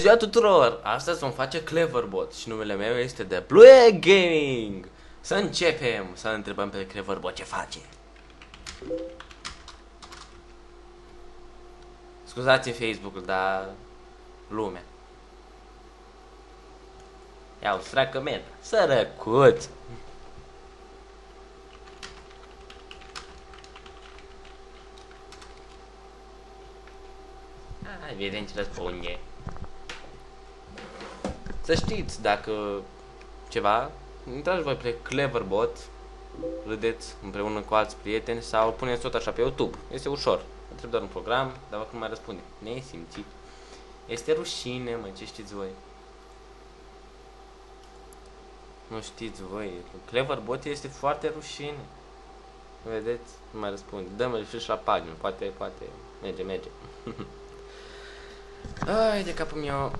Ziua tuturor! Astăzi vom face Cleverbot și numele meu este The Blue Gaming. Să începem să întrebăm pe Cleverbot ce face. Scuzați Facebook-ul, dar lumea. Iau, stracă meta. Sărăcuț! Hai, vedem ce răspunde. Să știți, dacă ceva, intrați voi pe Cleverbot, râdeți împreună cu alți prieteni sau puneți tot așa pe YouTube. Este ușor. Trebuie doar un program, dar nu mai răspunde. Nesimțit. Este rușine, mă, ce știți voi? Nu știți voi. Cleverbot este foarte rușine. Vedeți? Nu mai răspunde. Dă-mă refresh la pagină. Poate. Merge. Ai de capul meu.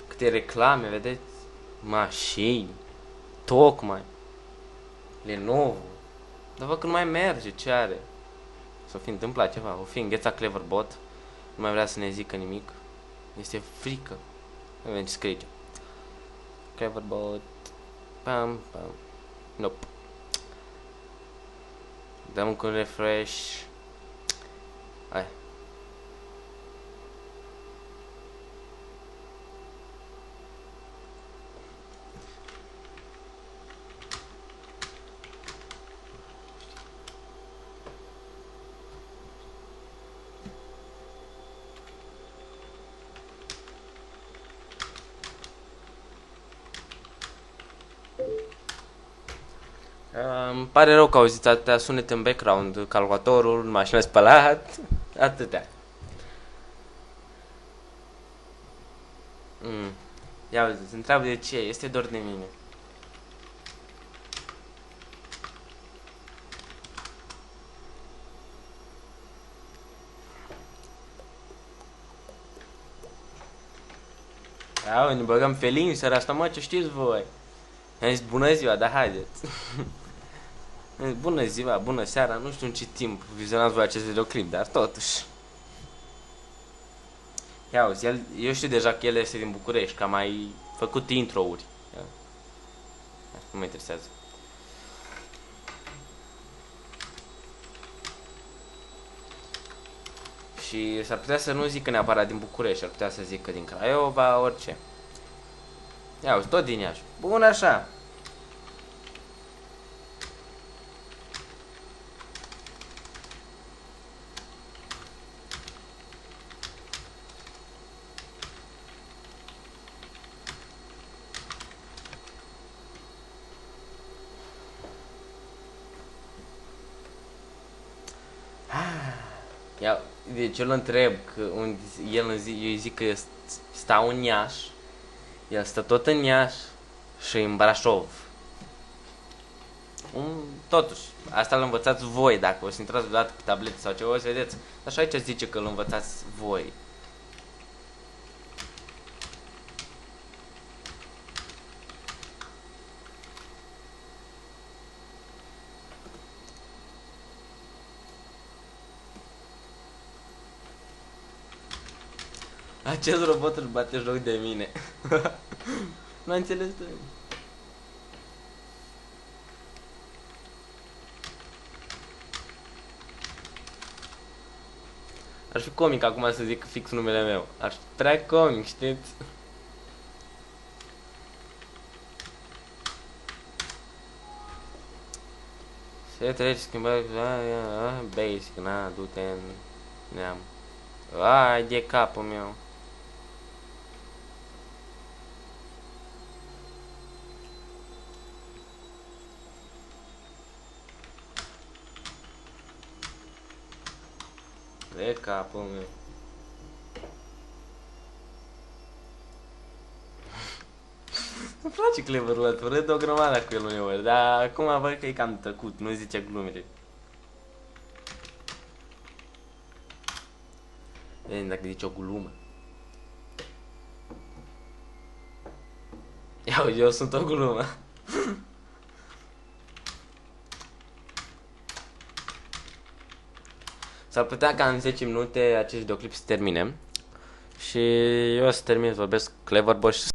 Câte reclame, vedeți? Mașini. Tocmai. Lenovo. Dar văd că nu mai merge, ce are? S-o fi întâmplat ceva, o fi înghețat Cleverbot. Nu mai vrea să ne zică nimic. Este frică. Nu vedem ce scrie aici. Cleverbot. Pam. Nope. Dăm încă un refresh. Hai. Îmi pare rău că auziți atâtea sunete în background, calculatorul, mașina spălat, atâtea. Ia uite, se întreabă de ce, este dor de mine. Ia, ne băgăm felini seara asta, mă, ce știți voi? I-am zis bună ziua, dar haideți. Bună ziua, bună seara, nu știu în ce timp vizionați voi acest videoclip, dar totuși. Ia uzi, eu știu deja că el este din București, că a mai făcut intro-uri. Nu mă interesează. Și s-ar putea să nu zică neapărat din București, ar putea să zică din Craiova, orice. Ia uzi, tot din Iași. Bun așa. Ia, deci eu îl întreb că eu îi zic că stau în Iași. El stă tot în Iași și în Brașov. Totuși, asta îl învățați voi. Dacă o să intrați odată pe tablete sau ceva, o să vedeți. Așa aici zice că îl învățați voi. Acest robot își bate joc de mine. Nu am înțeles de mine. Ar fi comic acum să zic fix numele meu. Ar fi prea comic, știți? Se trece schimbări, basic, na, du-te în neam. Ai de capul meu. De capul meu. Îmi place Cleverbot, râd o grămadă cu el uneori, dar acum văd că e cam tăcut, nu zice glumele. Vedem dacă zice o glumă. Eu sunt o glumă. S-ar putea ca în 10 minute acest videoclip să termine. Și eu o să termin să vorbesc Cleverboss